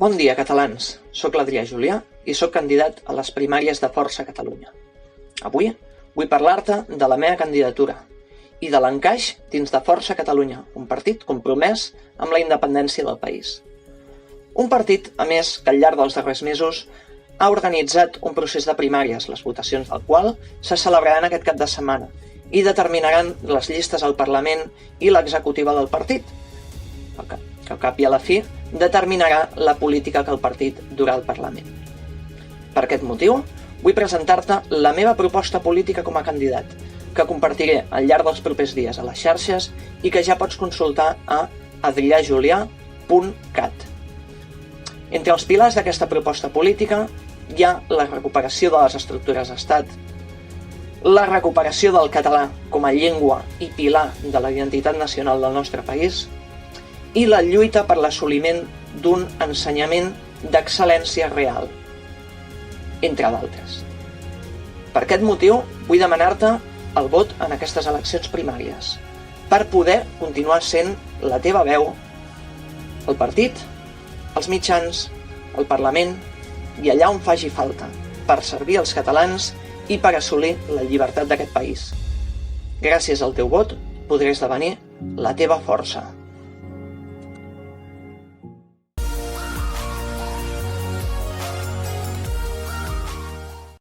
Bon dia, catalans. Soc l'Adrià Julià i soc candidat a les primàries de Força Catalunya. Avui vull parlar-te de la meva candidatura i de l'encaix dins de Força Catalunya, un partit compromès amb la independència del país. Un partit, a més, que al llarg dels darrers mesos ha organitzat un procés de primàries, les votacions del qual se celebraran aquest cap de setmana i determinaran les llistes al Parlament i l'executiva del partit, que al cap i a la fi determinarà la política que el partit durà al Parlament. Per aquest motiu, vull presentar-te la meva proposta política com a candidat, que compartiré al llarg dels propers dies a les xarxes i que ja pots consultar a adriajulià.cat. Entre els pilars d'aquesta proposta política hi ha la recuperació de les estructures d'estat, la recuperació del català com a llengua i pilar de la identitat nacional del nostre país i la lluita per l'assoliment d'un ensenyament d'excel·lència real, entre d'altres. Per aquest motiu, vull demanar-te el vot en aquestes eleccions primàries, per poder continuar sent la teva veu, el partit, els mitjans, el Parlament i allà on faci falta, per servir als catalans i per assolir la llibertat d'aquest país. Gràcies al teu vot podré esdevenir la teva força.